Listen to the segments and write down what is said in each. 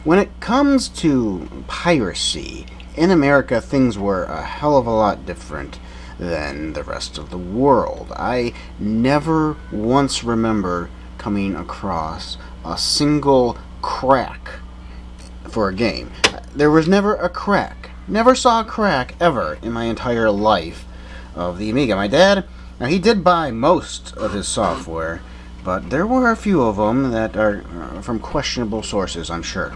When it comes to piracy, in America things were a hell of a lot different than the rest of the world. I never once remember coming across a single crack for a game. There was never a crack. Never saw a crack ever in my entire life of the Amiga. My dad, now he did buy most of his software, but there were a few of them that are from questionable sources, I'm sure.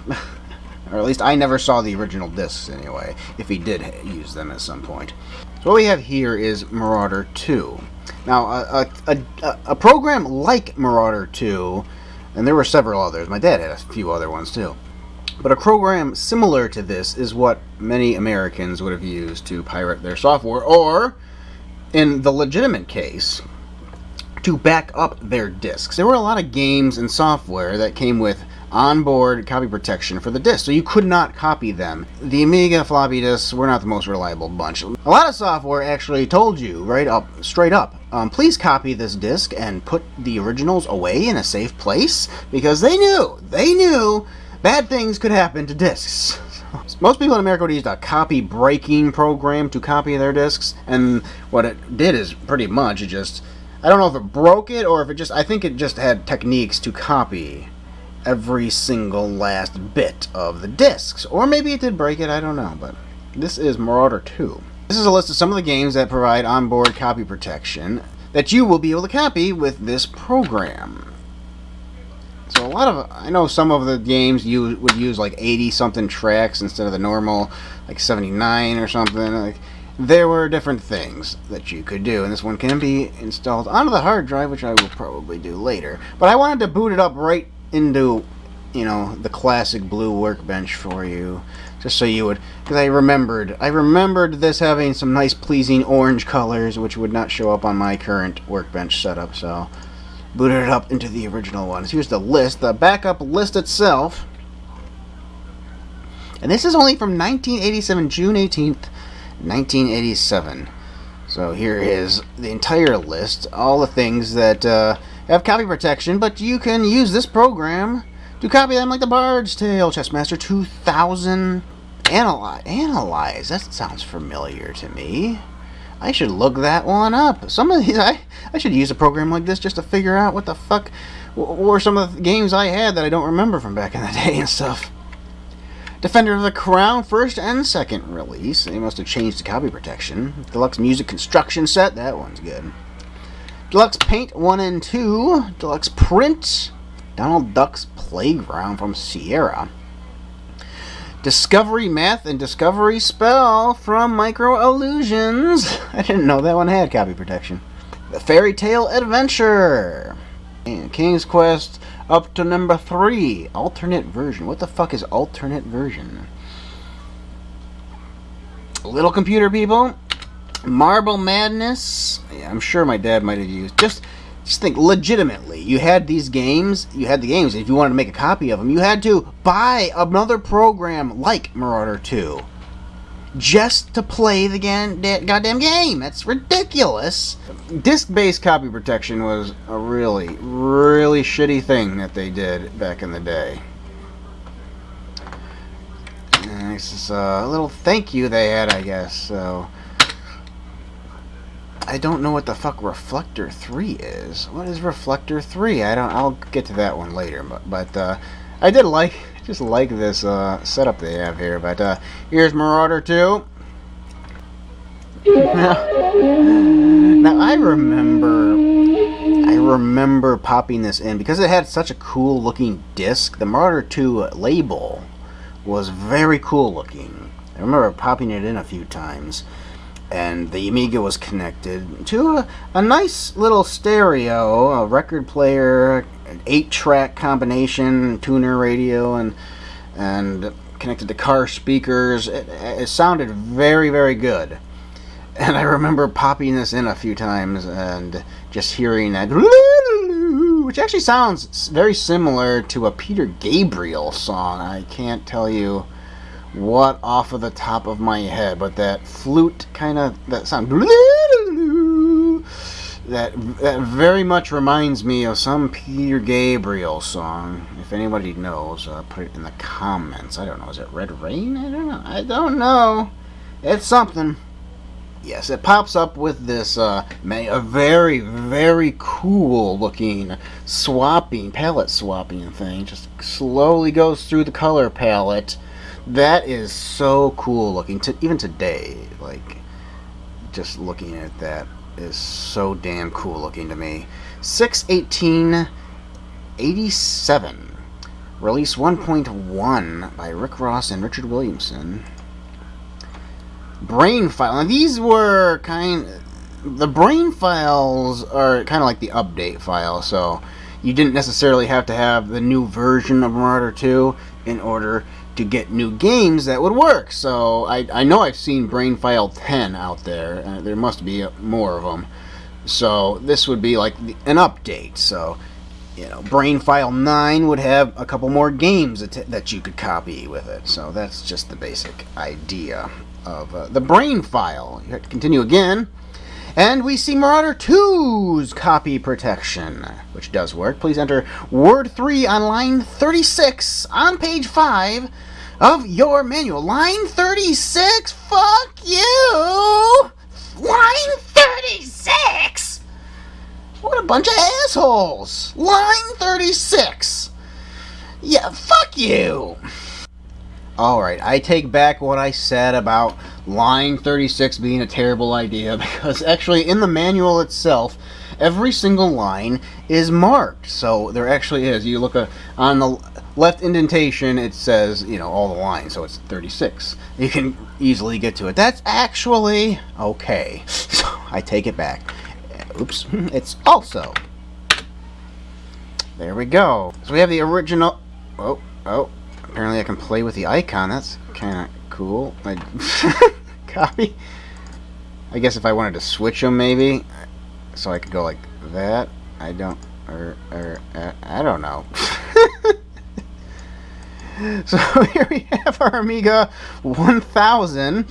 Or at least I never saw the original discs anyway, if he did use them at some point. So what we have here is Marauder II. Now, a program like Marauder II, and there were several others, my dad had a few other ones too, but a program similar to this is what many Americans would have used to pirate their software, or, in the legitimate case, to back up their discs. There were a lot of games and software that came with onboard copy protection for the disc, so you could not copy them. The Amiga floppy disks were not the most reliable bunch. A lot of software actually told you, straight up, please copy this disc and put the originals away in a safe place, because they knew bad things could happen to discs. Most people in America would use a copy breaking program to copy their discs, and what it did is pretty much, I don't know if it broke it, or if I think it just had techniques to copy every single last bit of the discs. Or maybe it did break it, I don't know, but this is Marauder II. This is a list of some of the games that provide onboard copy protection that you will be able to copy with this program. So I know some of the games you would use like 80-something tracks instead of the normal, like 79 or something. There were different things that you could do, and this one can be installed onto the hard drive, which I will probably do later. But I wanted to boot it up right into, the classic blue workbench for you, just so you would, because I remembered this having some nice pleasing orange colors, which would not show up on my current workbench setup, so booted it up into the original ones. Here's the list, the backup list itself, and this is only from 1987, June 18th, 1987. So here is the entire list, all the things that have copy protection, but you can use this program to copy them, like the Bard's Tale, Chessmaster 2000, Analyze. That sounds familiar to me. I should look that one up. Some of these, I should use a program like this just to figure out what the fuck were some of the games I had that I don't remember from back in the day and stuff. Defender of the Crown, first and second release. They must have changed the copy protection. Deluxe Music Construction Set, that one's good. Deluxe Paint 1 and 2. Deluxe Print. Donald Duck's Playground from Sierra. Discovery Math and Discovery Spell from Micro Illusions. I didn't know that one had copy protection. The Fairy Tale Adventure. And King's Quest up to number 3. Alternate version. What the fuck is alternate version? Little Computer People. Marble Madness. Yeah, I'm sure my dad might have used. Just think, legitimately, you had these games. You had the games. If you wanted to make a copy of them, you had to buy another program like Marauder II just to play the goddamn game. That's ridiculous. Disc-based copy protection was a really, really shitty thing that they did back in the day. And this is a little thank you they had, I guess. So I don't know what the fuck Reflector 3 is. What is Reflector 3? I'll get to that one later. But I did just like this setup they have here. But here's Marauder 2. Now I remember popping this in because it had such a cool looking disc. The Marauder 2 label was very cool looking. I remember popping it in a few times. And the Amiga was connected to a nice little stereo, a record player, an 8-track combination, tuner radio, and connected to car speakers. It sounded very, very good. And I remember popping this in a few times and just hearing that, which actually sounds very similar to a Peter Gabriel song. I can't tell you what off of the top of my head, but that flute kind of, that sound, that very much reminds me of some Peter Gabriel song. If anybody knows, put it in the comments. I don't know. Is it Red Rain? I don't know. It's something. Yes, it pops up with this a very, very cool looking palette swapping thing. Just slowly goes through the color palette. That is so cool looking. Even today, like, just looking at that is so damn cool looking to me. 6/18/87. Release 1.1 by Rick Ross and Richard Williamson. Brain file. And these were the brain files are kind of like the update file, so you didn't necessarily have to have the new version of Marauder II in order to get new games that would work. So I know I've seen Brain File 10 out there. There must be more of them. So this would be like an update. So, you know, Brain File 9 would have a couple more games that you could copy with it. So that's just the basic idea of the Brain File. You have to continue again. And we see Marauder II's copy protection, which does work. Please enter word 3 on line 36 on page 5 of your manual. Line 36? Fuck you! Line 36? What a bunch of assholes! Line 36! Yeah, fuck you! Alright, I take back what I said about line 36 being a terrible idea, because actually in the manual itself, every single line is marked. So there actually is. You look on the left indentation, it says, you know, all the lines, so it's 36. You can easily get to it. That's actually okay. So I take it back. Oops. It's also. There we go. So we have the original. Oh. Apparently I can play with the icon. That's kind of cool. Copy. I guess if I wanted to switch them, maybe, so I could go like that. I don't know. So here we have our Amiga 1000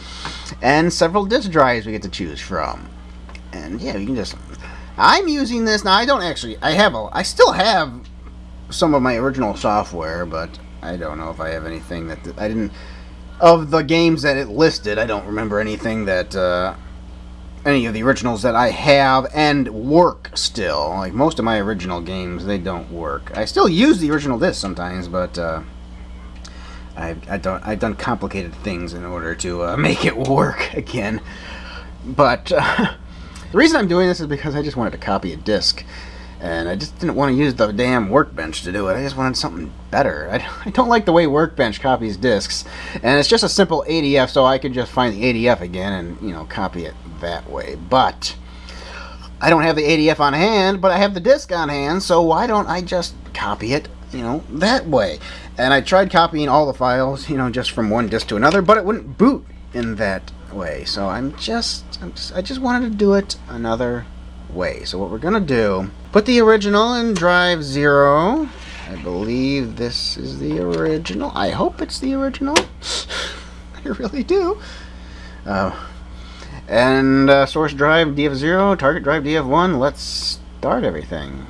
and several disk drives we get to choose from. And yeah, you can just. I'm using this now. I don't actually. I still have some of my original software, but I don't know if I have anything that I didn't. Of the games that it listed, I don't remember anything that any of the originals that I have and work still. Like most of my original games, they don't work. I still use the original disc sometimes, but I've done complicated things in order to make it work again. But the reason I'm doing this is because I just wanted to copy a disc. And I just didn't want to use the damn Workbench to do it. I just wanted something better. I don't like the way Workbench copies discs. And it's just a simple ADF, so I could just find the ADF again and, you know, copy it that way. But I don't have the ADF on hand, but I have the disc on hand, so why don't I just copy it, you know, that way? And I tried copying all the files, you know, just from one disc to another, but it wouldn't boot in that way. So I just wanted to do it another way. So what we're gonna do, put the original in drive 0. I believe this is the original. I hope it's the original. I really do. And source drive DF0, target drive DF1. Let's start everything.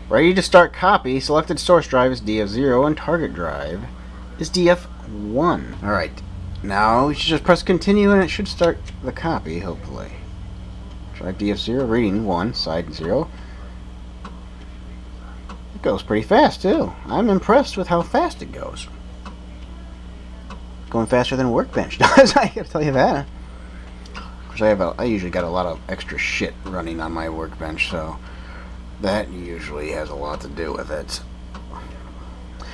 Ready to start copy. Selected source drive is DF0 and target drive is DF1. Alright. Now we should just press continue and it should start the copy, hopefully. Drive DF0, reading 1, side 0. It goes pretty fast too. I'm impressed with how fast it goes. Going faster than Workbench does, I gotta tell you that. Of course, I usually got a lot of extra shit running on my Workbench, so that usually has a lot to do with it.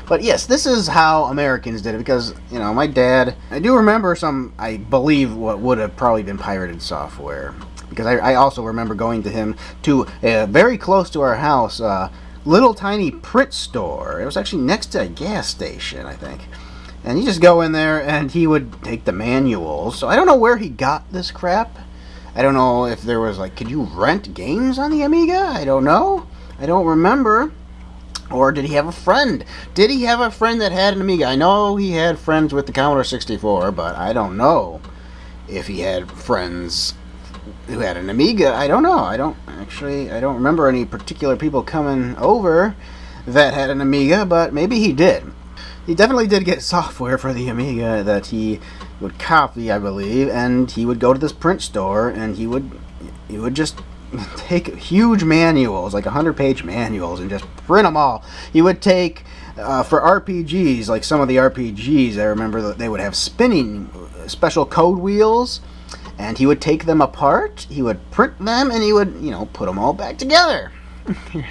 But yes, this is how Americans did it, because, you know, my dad, I do remember some, I believe, what would have probably been pirated software. Because I also remember going to him to, very close to our house, little tiny print store. It was actually next to a gas station, I think. And you just go in there and he would take the manuals. So I don't know where he got this crap. I don't know if there was, like, could you rent games on the Amiga? I don't know. I don't remember. Or did he have a friend? Did he have a friend that had an Amiga? I know he had friends with the Commodore 64, but I don't know if he had friends who had an Amiga. I don't know. I don't remember any particular people coming over that had an Amiga, but maybe he did. He definitely did get software for the Amiga that he would copy, I believe, and he would go to this print store and he would just take huge manuals, like 100-page manuals, and just print them all. He would take, for RPGs, like some of the RPGs, I remember that they would have spinning special code wheels, and he would take them apart, he would print them, and he would, put them all back together.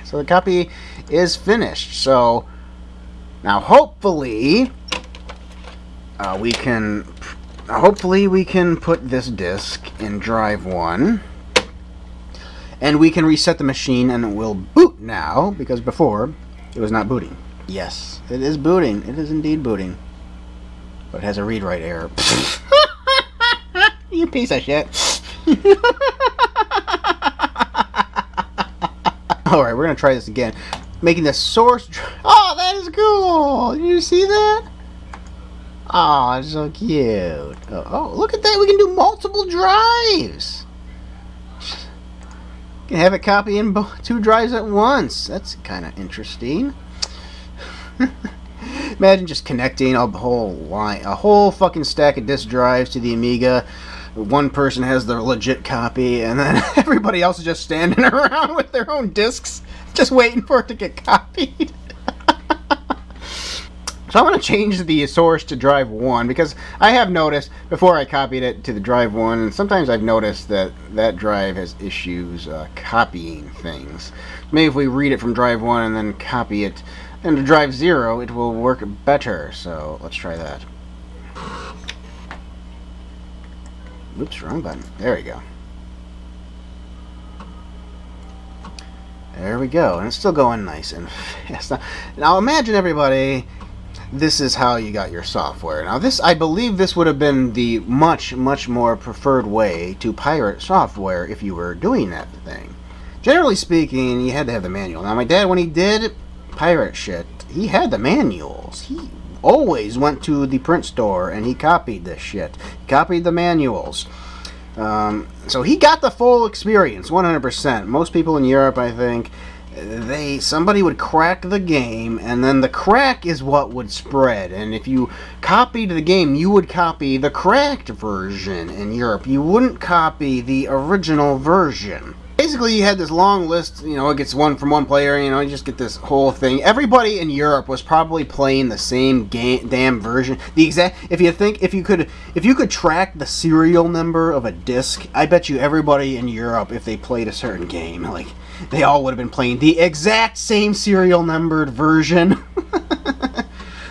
So the copy is finished. So now hopefully we can put this disc in drive 1. And we can reset the machine and it will boot now, because before it was not booting. Yes, it is booting. It is indeed booting. But it has a read-write error. You piece of shit. Alright, we're going to try this again. Making the source... Oh, that is cool! Did you see that? Oh, it's so cute. Oh, look at that. We can do multiple drives. You can have it copy in 2 drives at once. That's kind of interesting. Imagine just connecting a whole fucking stack of disk drives to the Amiga. One person has the legit copy, and then everybody else is just standing around with their own discs, just waiting for it to get copied. So I'm going to change the source to drive 1, because I have noticed, before I copied it to the drive 1, and sometimes I've noticed that that drive has issues copying things. Maybe if we read it from drive 1 and then copy it into drive 0, it will work better. So let's try that. Oops, wrong button. There we go. There we go, and it's still going nice and fast. Now imagine, everybody, this is how you got your software. Now this, I believe this would have been the much more preferred way to pirate software if you were doing that thing. Generally speaking, you had to have the manual. Now my dad, when he did pirate shit, he had the manuals. He always went to the print store and he copied this shit. He copied the manuals. So he got the full experience, 100%. Most people in Europe, I think, somebody would crack the game, and then the crack is what would spread. And if you copied the game, you would copy the cracked version in Europe. You wouldn't copy the original version. Basically, you had this long list, it gets one from one player, you just get this whole thing. Everybody in Europe was probably playing the same damn version. If you could track the serial number of a disc, I bet you everybody in Europe, if they played a certain game, like, they all would have been playing the exact same serial numbered version.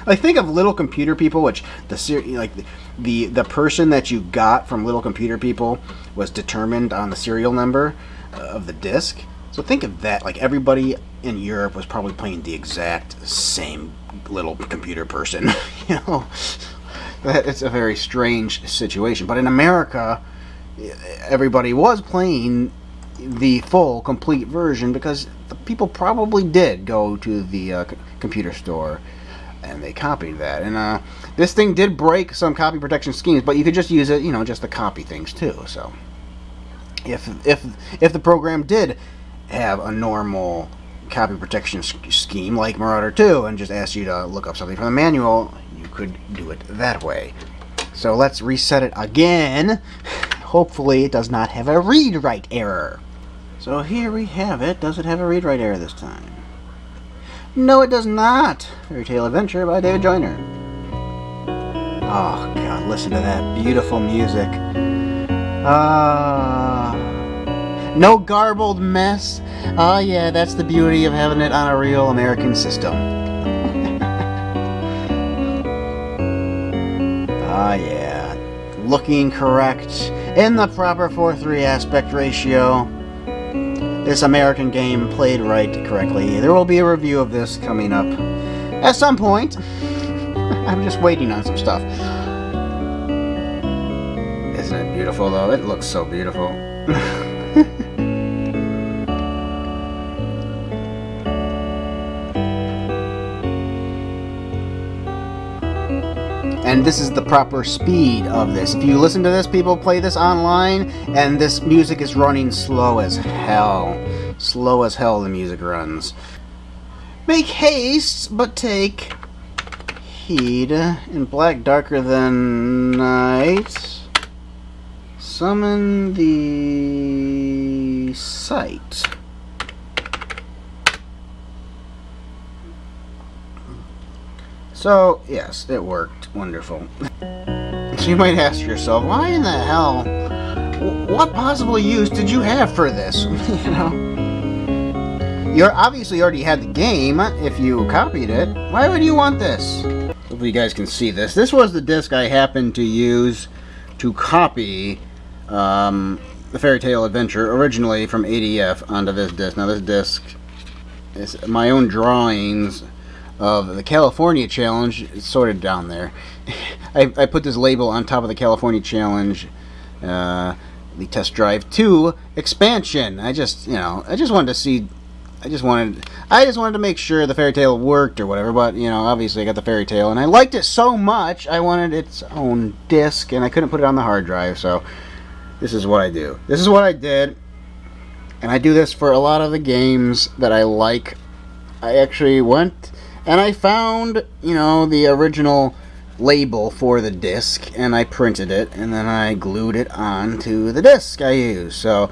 Like, think of Little Computer People, which the person that you got from Little Computer People was determined on the serial number of the disc. So think of that. Like, everybody in Europe was probably playing the exact same little computer person. It's a very strange situation. But in America, everybody was playing the full, complete version, because the people probably did go to the computer store and they copied that. And this thing did break some copy protection schemes, but you could just use it, just to copy things too. So if the program did have a normal copy protection scheme like Marauder 2 and just asked you to look up something from the manual, you could do it that way. So let's reset it again. Hopefully it does not have a read-write error. So here we have it. Does it have a read-write error this time? No, it does not. Fairy Tale Adventure by David Joyner. Oh God, listen to that beautiful music. No garbled mess. Oh yeah, that's the beauty of having it on a real American system. Ah yeah, looking correct in the proper 4:3 aspect ratio. This American game played right correctly. There will be a review of this coming up at some point. I'm just waiting on some stuff. Isn't it beautiful though? It looks so beautiful. and this is the proper speed of this. If you listen to this, people play this online, and this music is running slow as hell. Slow as hell the music runs. Make haste, but take heed. In black darker than night, summon the sight. So, yes, it worked. Wonderful. So you might ask yourself, why in the hell, what possible use did you have for this? You know, you obviously already had the game if you copied it. Why would you want this? Hopefully you guys can see this. This was the disc I happened to use to copy the Fairy Tale Adventure originally from ADF onto this disc. Now this disc is my own drawings of the California Challenge. It's sorted down there. I put this label on top of the California Challenge, the Test Drive 2 expansion. I just wanted to see. I just wanted to make sure the Fairy Tale worked or whatever. But you know, obviously I got the Fairy Tale, and I liked it so much I wanted its own disc, and I couldn't put it on the hard drive. So this is what I do. This is what I did, and I do this for a lot of the games that I like. I actually went and I found, you know, the original label for the disc, and I printed it, and then I glued it onto the disc I use. So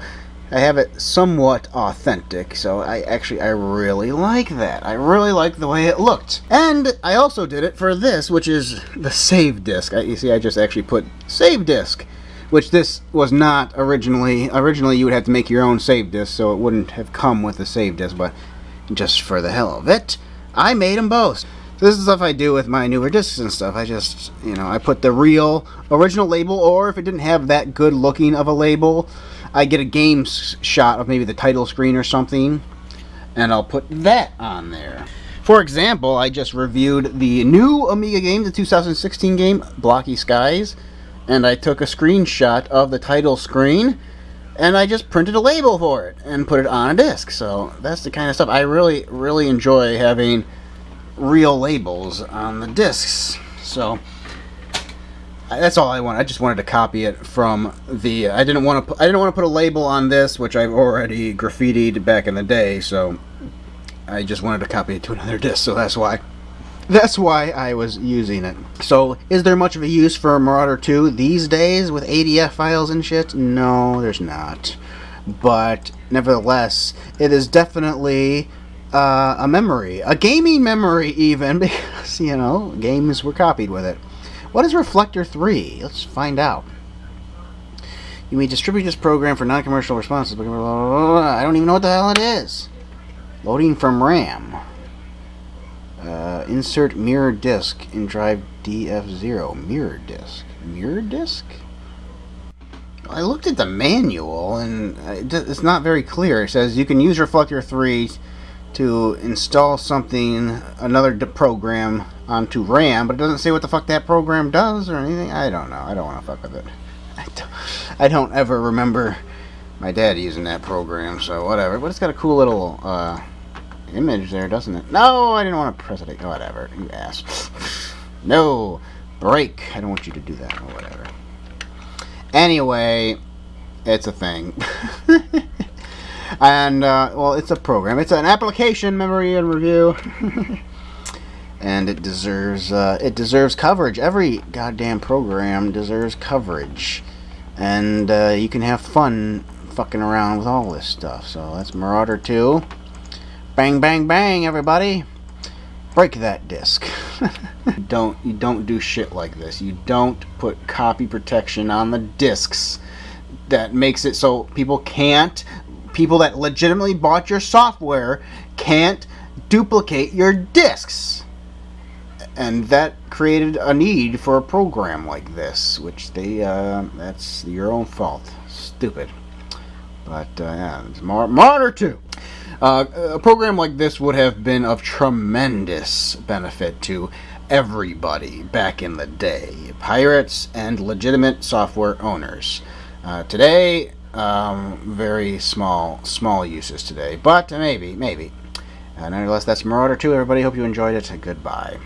I have it somewhat authentic. So I really like that. I really like the way it looked. And I also did it for this, which is the save disc. You see, I just actually put save disc, which this was not originally. Originally, you would have to make your own save disc, so it wouldn't have come with the save disc, but just for the hell of it, I made them both. So this is stuff I do with my newer discs and stuff. I just, you know, I put the real original label, or if it didn't have that good looking of a label, I get a game shot of maybe the title screen or something, and I'll put that on there. For example, I just reviewed the new Amiga game, the 2016 game, Blocky Skies, and I took a screenshot of the title screen, and I just printed a label for it and put it on a disc. So that's the kind of stuff I really enjoy, having real labels on the discs. So that's all I want. I just wanted to copy it from the. I didn't want to put a label on this, which I've already graffitied back in the day. So I just wanted to copy it to another disc. So that's why. That's why I was using it. So, is there much of a use for Marauder II these days with ADF files and shit? No, there's not. But, nevertheless, it is definitely a memory. A gaming memory, even, because, you know, games were copied with it. What is Reflector 3? Let's find out. You may distribute this program for non-commercial responses. Blah, blah, blah, blah. I don't even know what the hell it is. Loading from RAM. Insert mirror disk in drive DF0. Mirror disk. Mirror disk? I looked at the manual, and it's not very clear. It says you can use Reflector 3 to install something, another program onto RAM, but it doesn't say what the fuck that program does or anything. I don't know. I don't want to fuck with it. I don't ever remember my dad using that program, so whatever. But it's got a cool little image there, doesn't it? No, I didn't want to press it. Whatever, you ass. No, break. I don't want you to do that. Or whatever. Anyway, it's a thing. And, well, it's a program. It's an application, memory and review. And it deserves coverage. Every goddamn program deserves coverage. And you can have fun fucking around with all this stuff. So that's Marauder II. Bang, bang, bang, everybody. Break that disc. You don't do shit like this. You don't put copy protection on the discs that makes it so people that legitimately bought your software can't duplicate your discs. And that created a need for a program like this, which that's your own fault. Stupid. But, yeah, it's Marauder II. A program like this would have been of tremendous benefit to everybody back in the day. Pirates and legitimate software owners. Today, very small uses today. But maybe. Nonetheless, that's Marauder II. Everybody, hope you enjoyed it. Goodbye.